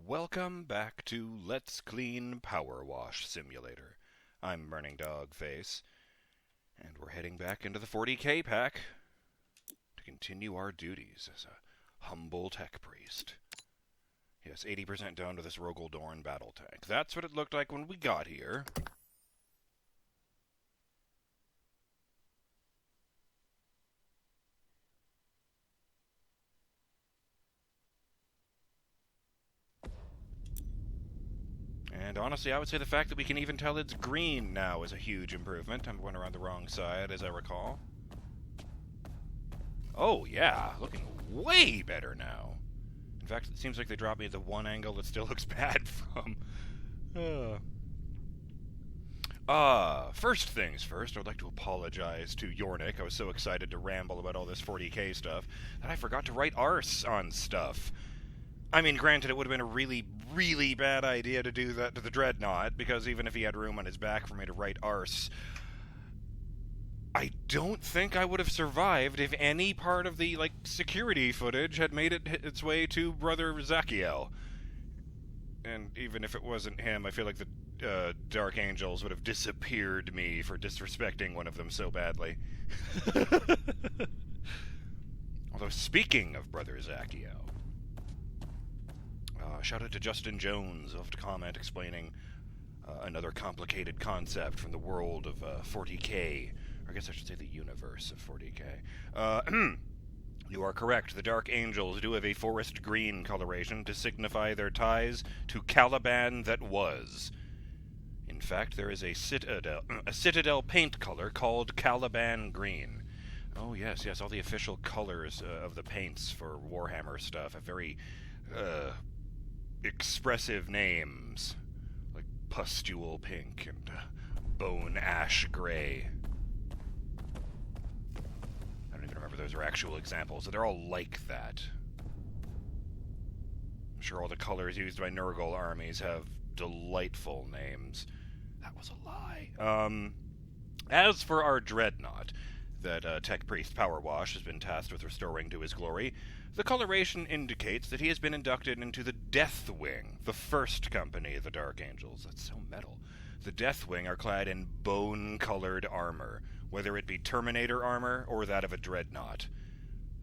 Welcome back to Let's Clean PowerWash Simulator. I'm BurningDogFace, and we're heading back into the 40k pack to continue our duties as a humble tech priest. Yes, 80% down to this Rogel Dorn battle tank. That's what it looked like when we got here. And honestly, I would say the fact that we can even tell it's green now is a huge improvement. I went around the wrong side, as I recall. Oh, yeah, looking way better now. In fact, it seems like they dropped me the one angle that still looks bad from. First things first, I would like to apologize to Yornik. I was so excited to ramble about all this 40k stuff that I forgot to write arse on stuff. I mean, granted, it would have been a really, really bad idea to do that to the Dreadnought, because even if he had room on his back for me to write arse, I don't think I would have survived if any part of the, security footage had made its way to Brother Zachiel. And even if it wasn't him, I feel like the Dark Angels would have disappeared me for disrespecting one of them so badly. Although, speaking of Brother Zachiel, shout out to Justin Jones of the comment explaining another complicated concept from the world of 40k. Or I guess I should say the universe of 40k. You are correct. The Dark Angels do have a forest green coloration to signify their ties to Caliban that was. In fact, there is a citadel paint color called Caliban Green. Oh, yes, all the official colors of the paints for Warhammer stuff have very expressive names, like Pustule Pink and Bone Ash Gray. I don't even remember those are actual examples, so they're all like that. I'm sure all the colors used by Nurgle armies have delightful names. That was a lie. As for our Dreadnought, that Tech Priest PowerWash has been tasked with restoring to his glory, the coloration indicates that he has been inducted into the Death Wing, the first company of the Dark Angels. That's so metal. The Death Wing are clad in bone-colored armor, whether it be Terminator armor or that of a Dreadnought.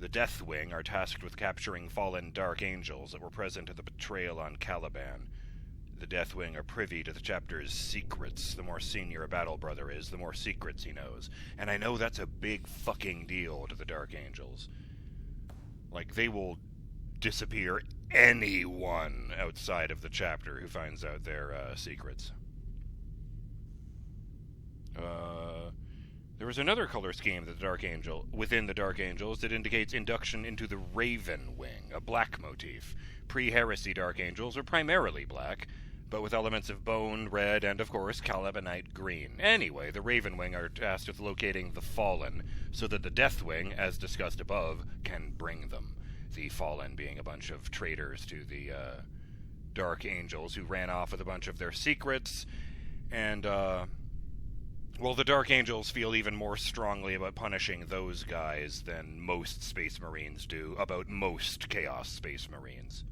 The Death Wing are tasked with capturing fallen Dark Angels that were present at the betrayal on Caliban. The Death Wing are privy to the chapter's secrets. The more senior a battle brother is, the more secrets he knows. And I know that's a big fucking deal to the Dark Angels. Like, they will disappear anyone outside of the chapter who finds out their secrets. There was another color scheme that within the Dark Angels that indicates induction into the Raven Wing, a black motif. Pre-heresy Dark Angels are primarily black, but with elements of bone, red, and of course Calibanite green. Anyway, the Raven Wing are tasked with locating the Fallen, so that the Death Wing, as discussed above, can bring them. The Fallen being a bunch of traitors to the Dark Angels who ran off with a bunch of their secrets, and well, the Dark Angels feel even more strongly about punishing those guys than most Space Marines do about most Chaos Space Marines.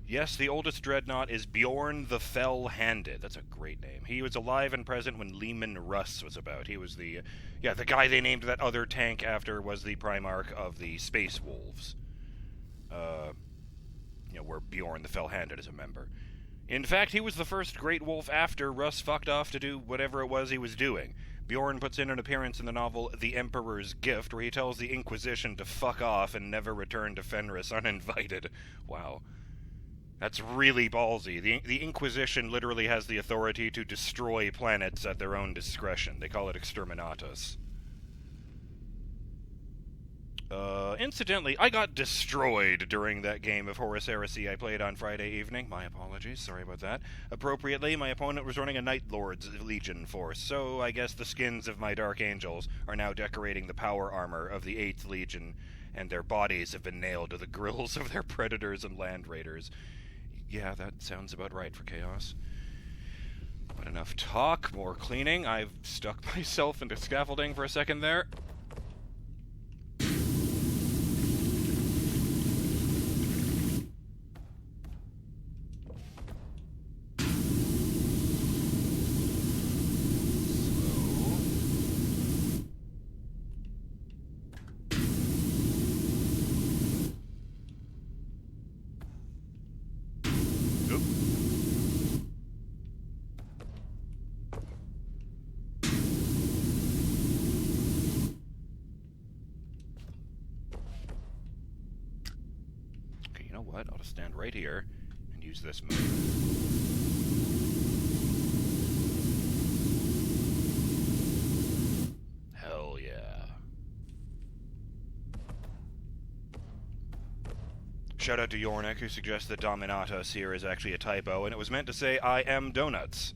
Yes, the oldest Dreadnought is Bjorn the Fell-Handed. That's a great name. He was alive and present when Leman Russ was about. He was the guy they named that other tank after was the Primarch of the Space Wolves. Where Bjorn the Fell-Handed is a member. In fact, he was the first Great Wolf after Russ fucked off to do whatever it was he was doing. Bjorn puts in an appearance in the novel The Emperor's Gift, where he tells the Inquisition to fuck off and never return to Fenris uninvited. Wow. That's really ballsy. The Inquisition literally has the authority to destroy planets at their own discretion. They call it exterminatus. Incidentally, I got destroyed during that game of Horus Heresy I played on Friday evening. My apologies, sorry about that. Appropriately, my opponent was running a Night Lord's Legion force, so I guess the skins of my Dark Angels are now decorating the power armor of the 8th Legion, and their bodies have been nailed to the grills of their Predators and Land Raiders. Yeah, that sounds about right for Chaos. But enough talk, more cleaning. I've stuck myself into scaffolding for a second there. know what? I'll just stand right here and use this move. Hell yeah. Shout out to Yornik, who suggests that Dominatus here is actually a typo, and it was meant to say, I am donuts.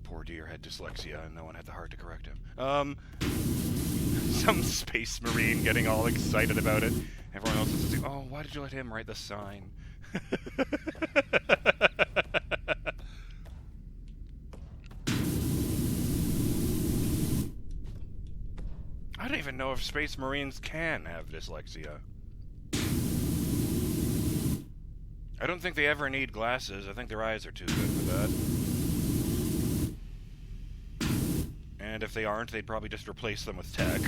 Poor dear had dyslexia, and no one had the heart to correct him. Some space marine getting all excited about it. Everyone else is like, oh, why did you let him write the sign? I don't even know if space marines can have dyslexia. I don't think they ever need glasses. I think their eyes are too good for that. And if they aren't, they'd probably just replace them with tech.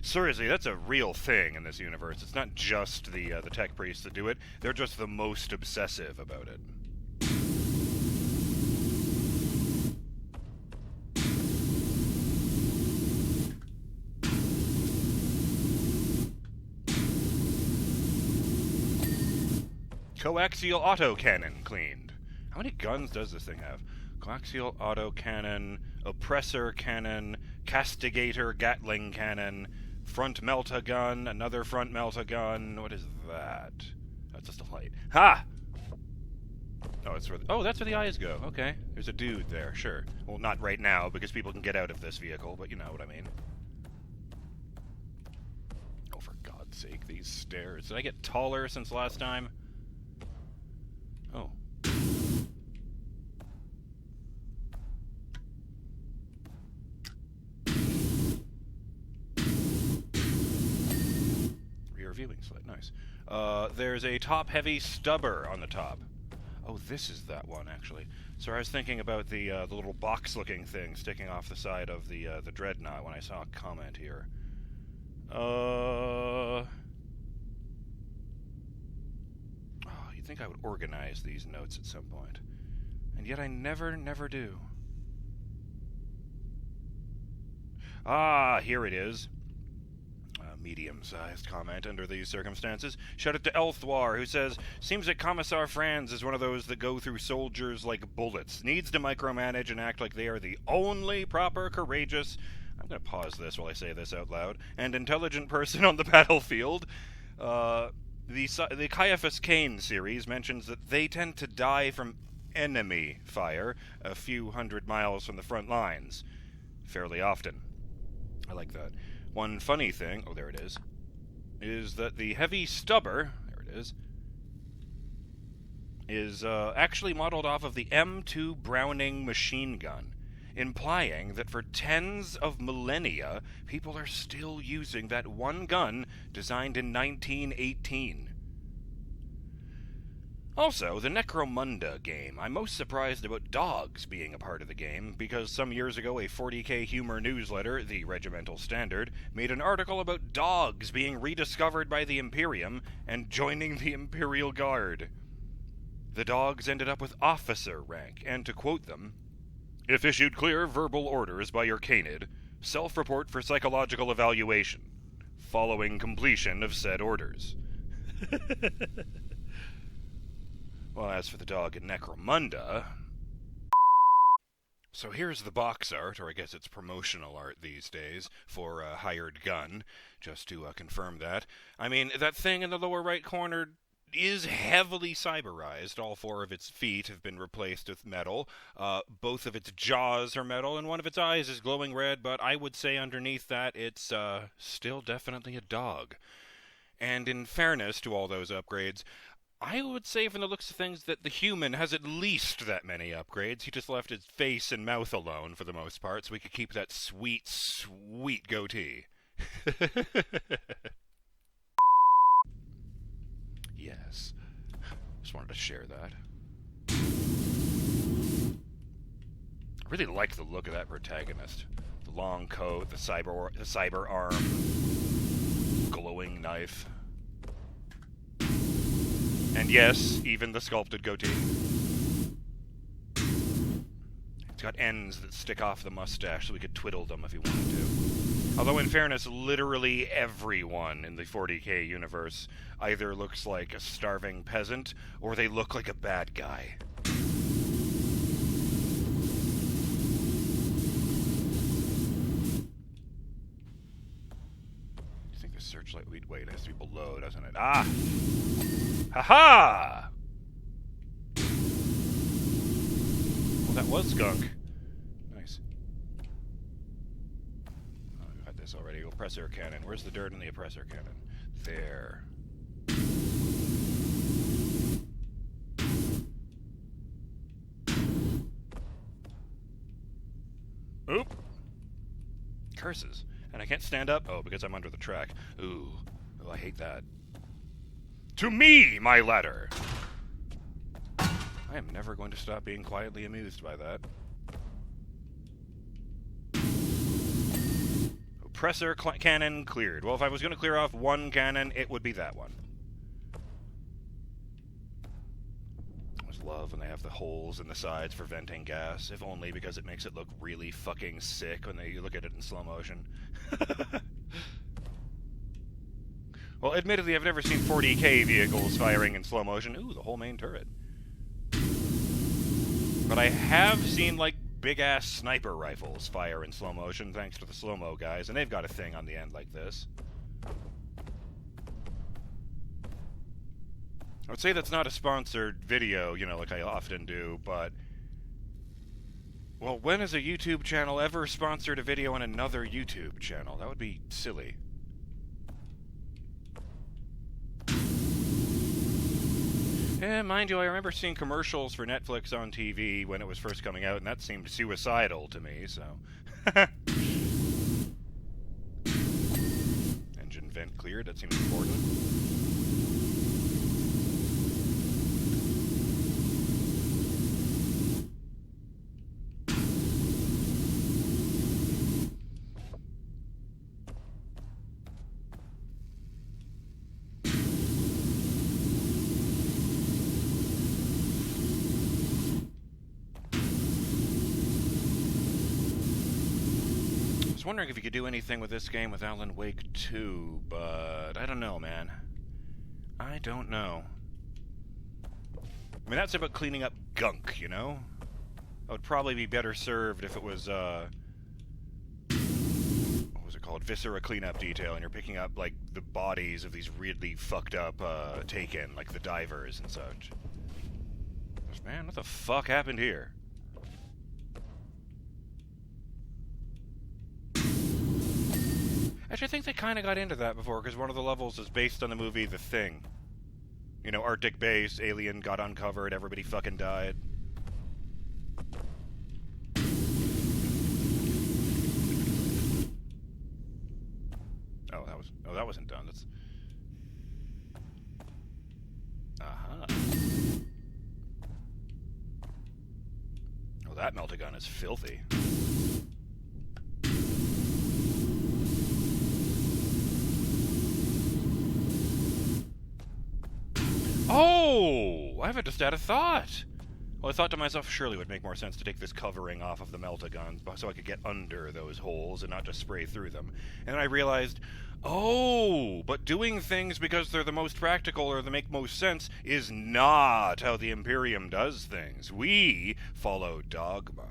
Seriously, that's a real thing in this universe. It's not just the tech priests that do it. They're just the most obsessive about it. Coaxial autocannon cleaned. How many guns does this thing have? Coaxial autocannon, oppressor cannon, castigator Gatling cannon, front melta gun, another front melta gun. What is that? That's just a light. Ha! Oh, it's where that's where the eyes go. Okay. There's a dude there, sure. Well, not right now, because people can get out of this vehicle, but you know what I mean. Oh, for God's sake, these stairs. Did I get taller since last time? Oh. Rear viewing slit, nice. There's a top-heavy stubber on the top. Oh, this is that one, actually. So I was thinking about the little box-looking thing sticking off the side of the Dreadnought when I saw a comment here. You'd think I would organize these notes at some point. And yet I never do. Ah, here it is. Medium-sized comment under these circumstances. Shout out to Elthwar, who says, seems that Commissar Franz is one of those that go through soldiers like bullets. Needs to micromanage and act like they are the only proper, courageous... I'm going to pause this while I say this out loud. And intelligent person on the battlefield. The Caiaphas Cain series mentions that they tend to die from enemy fire a few hundred miles from the front lines. Fairly often. I like that. One funny thing, oh, there it is that the heavy stubber, there it is actually modeled off of the M2 Browning machine gun, implying that for tens of millennia, people are still using that one gun designed in 1918. Also, the Necromunda game. I'm most surprised about dogs being a part of the game, because some years ago a 40k humor newsletter, the Regimental Standard, made an article about dogs being rediscovered by the Imperium and joining the Imperial Guard. The dogs ended up with officer rank, and to quote them, if issued clear verbal orders by your canid, self-report for psychological evaluation, following completion of said orders. Well, as for the dog in Necromunda... So here's the box art, or I guess it's promotional art these days, for a hired gun, just to confirm that. I mean, that thing in the lower right corner is heavily cyberized. All four of its feet have been replaced with metal. Both of its jaws are metal, and one of its eyes is glowing red, but I would say underneath that it's still definitely a dog. And in fairness to all those upgrades, I would say from the looks of things that the human has at least that many upgrades. He just left his face and mouth alone for the most part, so we could keep that sweet, sweet goatee. Yes. Just wanted to share that. I really like the look of that protagonist. The long coat, the cyber arm, glowing knife. And yes, even the sculpted goatee. got ends that stick off the mustache so we could twiddle them if we wanted to. Although, in fairness, literally everyone in the 40k universe either looks like a starving peasant or they look like a bad guy. I think the searchlight... Wait, it has to be below, doesn't it? Ah! Ha-ha! Well, that was skunk. Nice. Oh, I've had this already. Oppressor cannon. Where's the dirt in the oppressor cannon? There. Oop! Curses. And I can't stand up? Oh, because I'm under the track. Ooh. Oh, I hate that. To me, my ladder! I am never going to stop being quietly amused by that. Oppressor cannon cleared. Well, if I was going to clear off one cannon, it would be that one. I just love when they have the holes in the sides for venting gas, if only because it makes it look really fucking sick when you look at it in slow motion. Well, admittedly, I've never seen 40k vehicles firing in slow motion. Ooh, the whole main turret. But I have seen, like, big-ass sniper rifles fire in slow motion, thanks to the slow-mo guys, and they've got a thing on the end like this. I would say that's not a sponsored video, you know, like I often do, but... Well, when has a YouTube channel ever sponsored a video on another YouTube channel? That would be silly. Mind you, I remember seeing commercials for Netflix on TV when it was first coming out, and that seemed suicidal to me, so... Engine vent cleared, that seems important. I was wondering if you could do anything with this game with Alan Wake 2, but I don't know, man. I don't know. I mean, that's about cleaning up gunk, you know? I would probably be better served if it was, what was it called? Viscera cleanup detail, and you're picking up, like, the bodies of these really fucked up, Taken, like the divers and such. Man, what the fuck happened here? Actually, I think they kind of got into that before, because one of the levels is based on the movie The Thing. You know, Arctic base, alien got uncovered, everybody fucking died. Oh, that wasn't done. That's... Uh-huh. Oh, that meltagun is filthy. Oh! I haven't just had a thought! Well, I thought to myself, surely it would make more sense to take this covering off of the meltagun so I could get under those holes and not just spray through them. And then I realized, oh, but doing things because they're the most practical or they make most sense is not how the Imperium does things. We follow dogma.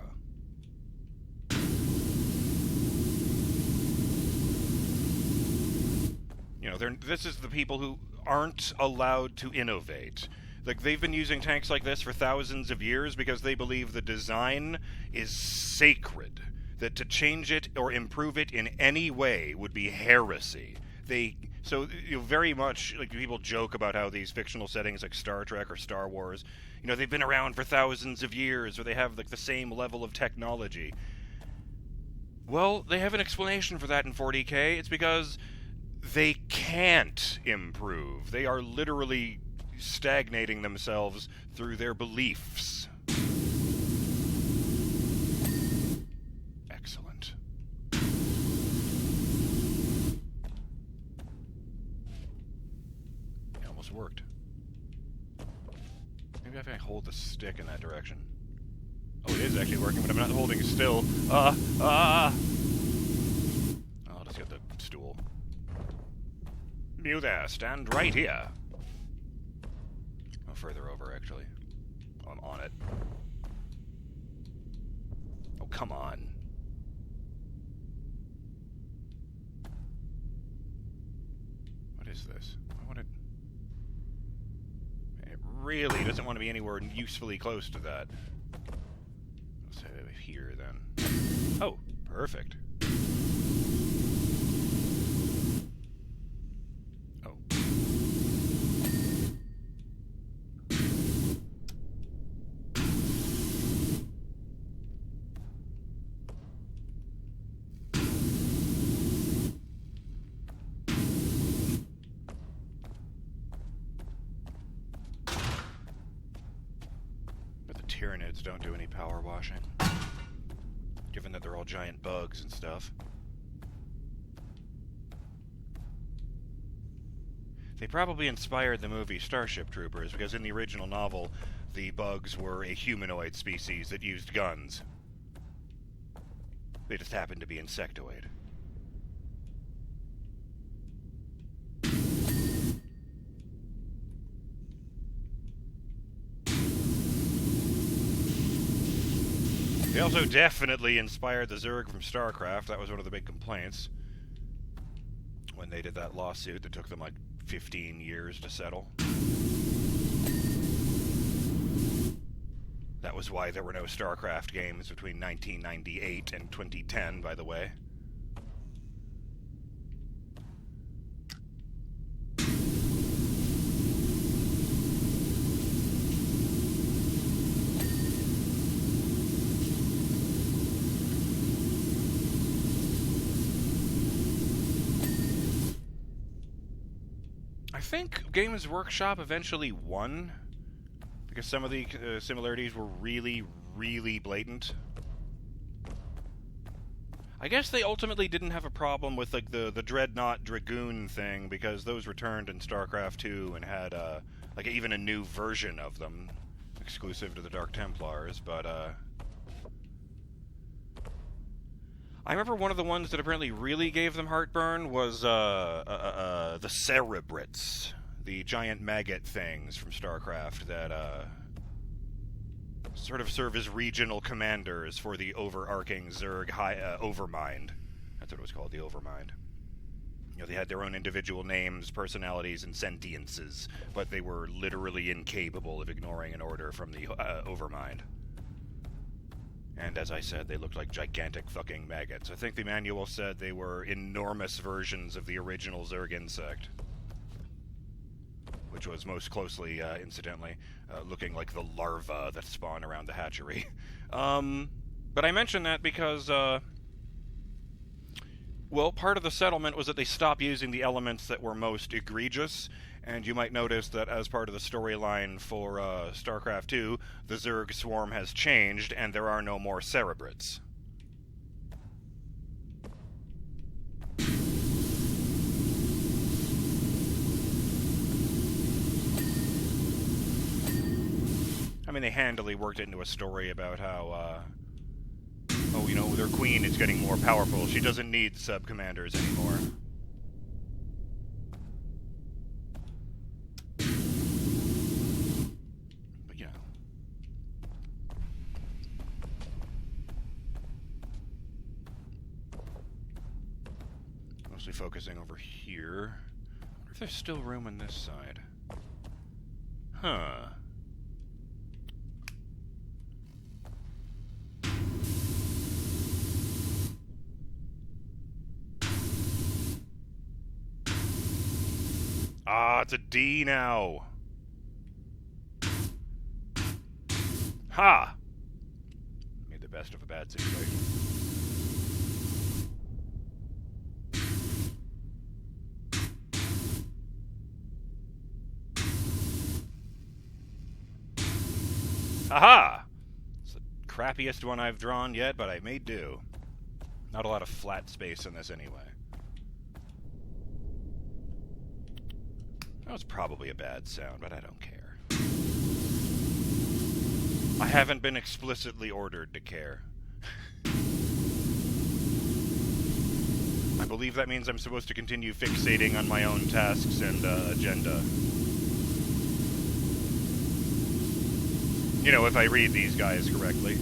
You know, this is the people who aren't allowed to innovate. Like, they've been using tanks like this for thousands of years because they believe the design is sacred. That to change it or improve it in any way would be heresy. So, you know, very much, like, people joke about how these fictional settings like Star Trek or Star Wars, you know, they've been around for thousands of years, or they have, like, the same level of technology. Well, they have an explanation for that in 40k. It's because they can't improve. They are literally stagnating themselves through their beliefs. Excellent. It almost worked. Maybe if I hold the stick in that direction. Oh, it is actually working, but I'm not holding still. I'll just get the stool. You there, stand right here. Oh, further over, actually. Oh, I'm on it. Oh, come on. What is this? I want to... It really doesn't want to be anywhere usefully close to that. Let's say here, then. Oh, perfect. Oh. But the Tyranids don't do any power washing. Given that they're all giant bugs and stuff. They probably inspired the movie Starship Troopers, because in the original novel, the bugs were a humanoid species that used guns. They just happened to be insectoid. They also definitely inspired the Zerg from StarCraft. That was one of the big complaints when they did that lawsuit that took them like 15 years to settle. That was why there were no StarCraft games between 1998 and 2010, by the way. I think Games Workshop eventually won, because some of the similarities were really, really blatant. I guess they ultimately didn't have a problem with like the Dreadnought Dragoon thing, because those returned in StarCraft 2 and had like even a new version of them, exclusive to the Dark Templars, but I remember one of the ones that apparently really gave them heartburn was the Cerebrits, the giant maggot things from StarCraft that sort of serve as regional commanders for the overarching Zerg Overmind. That's what it was called, the Overmind. You know, they had their own individual names, personalities, and sentiences, but they were literally incapable of ignoring an order from the Overmind. And as I said, they looked like gigantic fucking maggots. I think the manual said they were enormous versions of the original Zerg insect. Which was most closely, incidentally, looking like the larvae that spawn around the hatchery. But I mention that because, well, part of the settlement was that they stopped using the elements that were most egregious. And you might notice that as part of the storyline for StarCraft 2, the Zerg swarm has changed, and there are no more Cerebrits. I mean, they handily worked it into a story about how, oh, you know, their queen is getting more powerful. She doesn't need sub-commanders anymore. Mostly focusing over here. I wonder if there's still room on this side. Huh. Ah, it's a D now. Ha! Made the best of a bad situation. Aha! It's the crappiest one I've drawn yet, but I may do. Not a lot of flat space in this anyway. That was probably a bad sound, but I don't care. I haven't been explicitly ordered to care. I believe that means I'm supposed to continue fixating on my own tasks and agenda. You know, if I read these guys correctly.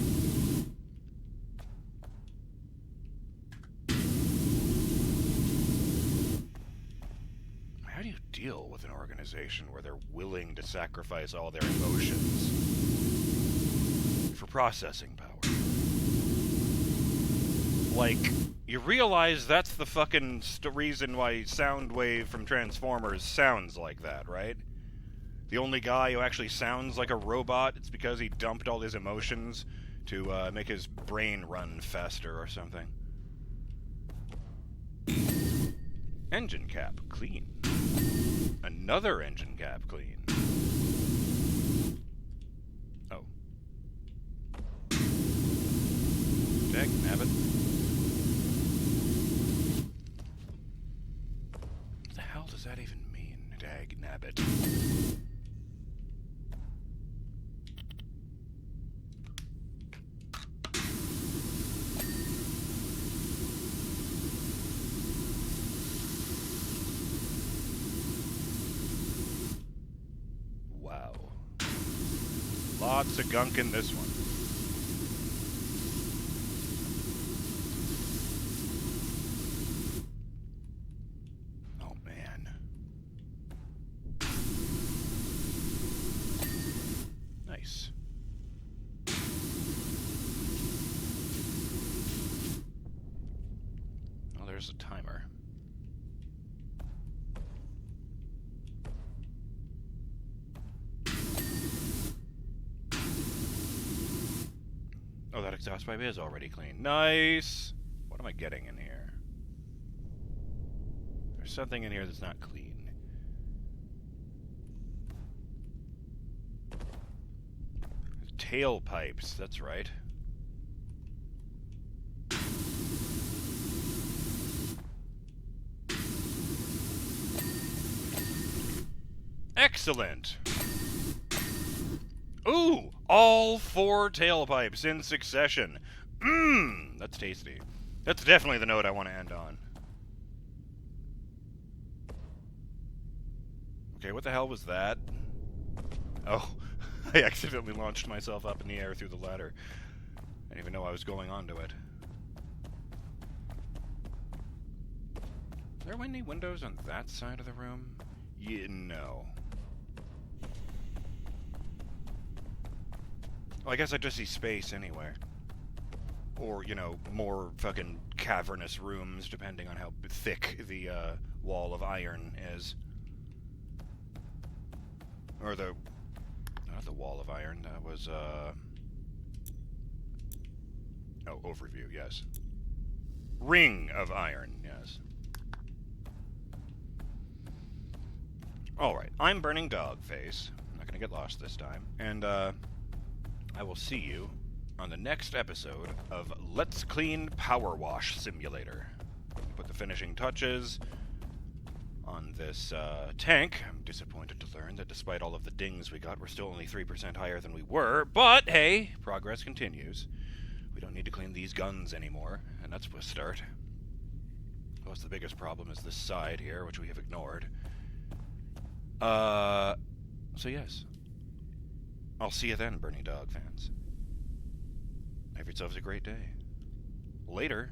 How do you deal with an organization where they're willing to sacrifice all their emotions for processing power? Like, you realize that's the fucking reason why Soundwave from Transformers sounds like that, right? The only guy who actually sounds like a robot, it's because he dumped all his emotions to make his brain run faster or something. Engine cap clean. Another engine cap clean. Oh. Dagnabbit. What the hell does that even mean, Dagnabbit? Wow. Lots of gunk in this one. Oh, man. Nice. Oh, there's a timer. Oh, that exhaust pipe is already clean. Nice! What am I getting in here? There's something in here that's not clean. Tailpipes, that's right. Excellent! Ooh! All 4 tailpipes in succession. Mmm! That's tasty. That's definitely the note I want to end on. Okay, what the hell was that? Oh, I accidentally launched myself up in the air through the ladder. I didn't even know I was going onto it. Are there any windows on that side of the room? Yeah, no. Well, I guess I just see space anywhere. Or, you know, more fucking cavernous rooms, depending on how thick the wall of iron is. Or the... not the wall of iron, that was, oh, overview, yes. Ring of iron, yes. Alright, I'm BurningDogFace. I'm not gonna get lost this time. And, I will see you on the next episode of Let's Clean PowerWash Simulator. Put the finishing touches on this tank. I'm disappointed to learn that despite all of the dings we got, we're still only 3% higher than we were. But, hey, progress continues. We don't need to clean these guns anymore, and that's a start. Of course, the biggest problem is this side here, which we have ignored. So yes. I'll see you then, Burning Dog fans. Have yourselves a great day. Later.